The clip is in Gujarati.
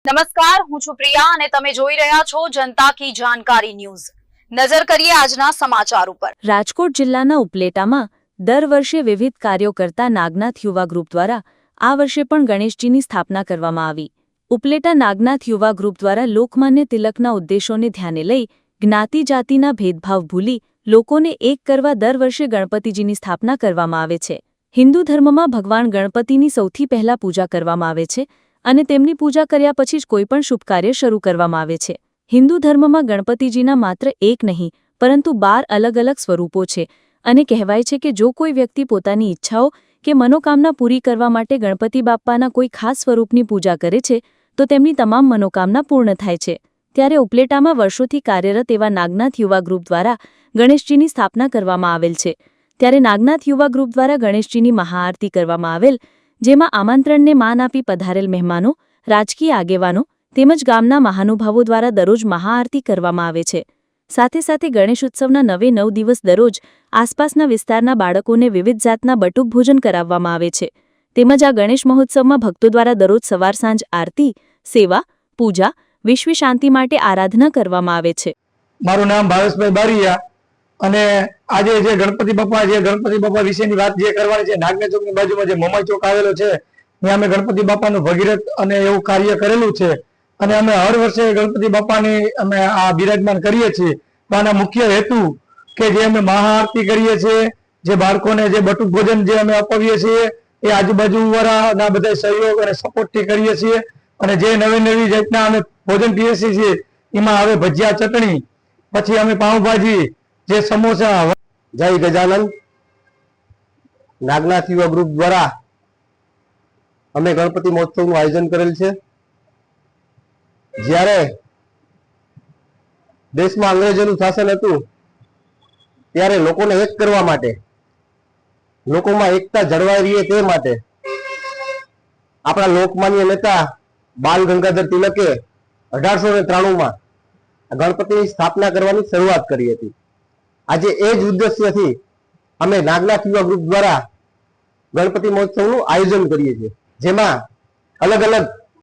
નમસ્કાર, હું છું પ્રિયા અને તમે જોઈ રહ્યા છો જનતા કી જાણકારી ન્યૂઝ। નજર કરીએ આજના સમાચાર ઉપર। રાજકોટ જિલ્લાના ઉપલેટામાં દર વર્ષે વિવિધ કાર્યો કરતા નાગનાથ યુવા ગ્રુપ દ્વારા આ વર્ષે પણ ગણેશજીની સ્થાપના કરવામાં આવી। ઉપલેટા નાગનાથ યુવા ગ્રુપ દ્વારા લોકમાન્ય તિલકના ઉદ્દેશોને ધ્યાને લઈ જ્ઞાતિ જાતિના ભેદભાવ ભૂલી લોકોને એક કરવા દર વર્ષે ગણપતિજીની સ્થાપના કરવામાં આવે છે। હિન્દુ ધર્મમાં ભગવાન ગણપતિની સૌથી પહેલા પૂજા કરવામાં આવે છે અને તેમની પૂજા કર્યા પછી જ કોઈપણ શુભ કાર્ય શરૂ કરવામાં આવે છે। હિન્દુ ધર્મમાં ગણપતિજીના માત્ર એક નહીં પરંતુ 12 અલગ અલગ સ્વરૂપો છે અને કહેવાય છે કે જો કોઈ વ્યક્તિ પોતાની ઈચ્છાઓ કે મનોકામના પૂરી કરવા માટે ગણપતિ બાપ્પાના કોઈ ખાસ સ્વરૂપની પૂજા કરે છે તો તેમની તમામ મનોકામના પૂર્ણ થાય છે। ત્યારે ઉપલેટામાં વર્ષોથી કાર્યરત એવા નાગનાથ યુવા ગ્રુપ દ્વારા ગણેશજીની સ્થાપના કરવામાં આવેલ છે। ત્યારે નાગનાથ યુવા ગ્રુપ દ્વારા ગણેશજીની મહાઆરતી કરવામાં આવેલ, જેમાં આમંત્રણને માન આપી પધારેલ મહેમાનો, રાજકીય આગેવાનો તેમજ ગામના મહાનુભાવો દ્વારા દરરોજ મહાઆરતી કરવામાં આવે છે। સાથે સાથે ગણેશ ઉત્સવના 9 દિવસ દરરોજ આસપાસના વિસ્તારના બાળકોને વિવિધ જાતના બટુક ભોજન કરાવવામાં આવે છે। તેમજ આ ગણેશ મહોત્સવમાં ભક્તો દ્વારા દરરોજ સવાર સાંજ આરતી, સેવા, પૂજા, વિશ્વ શાંતિ માટે આરાધના કરવામાં આવે છે। મારું નામ ભાવેશભાઈ બારિયા અને આજે જે ગણપતિ બાપા વિશેની વાત જે કરવાની છે, નાગના ચોકની બાજુમાં જે મમાઈ ચોક આવેલો છે ત્યાં અમે ગણપતિ બાપાનું ભગીરથ અને એવું કાર્ય કરેલું છે અને અમે હર વર્ષે ગણપતિ બાપાની અમે આ બિરાજમાન કરીએ છીએ। તો આના મુખ્ય હેતુ કે જે અમે મહાઆરતી કરીએ છીએ, જે બાળકોને જે બટુક ભોજન જે અમે અપાવીએ છીએ એ આજુબાજુ વાળાના બધા સહયોગ અને સપોર્ટથી કરીએ છીએ અને જે નવી જાતના અમે ભોજન પીરસીએ છીએ એમાં હવે ભજીયા, ચટણી, પછી અમે પાઉંભાજી, જે સમોસા। જય ગજાનન। નાગનાથ યુવા ગ્રુપ દ્વારા અમે ગણપતિ મહોત્સવનું આયોજન કરેલ છે। જ્યારે દેશમાં અંગ્રેજોનું શાસન હતું ત્યારે લોકોને એક કરવા માટે, લોકોમાં એકતા જળવાઈ રહે તે માટે આપણા લોકમાન્ય નેતા બાલ ગંગાધર તિલકે 1893માં ગણપતિની સ્થાપના કરવાની શરૂઆત કરી હતી। આજે એ જ ઉદ્દેશ્યથી અમે નાગનાથ યુવા ગ્રુપ દ્વારા ગણપતિ મહોત્સવનું આયોજન કરીએ છીએ, જેમાં અલગ અલગ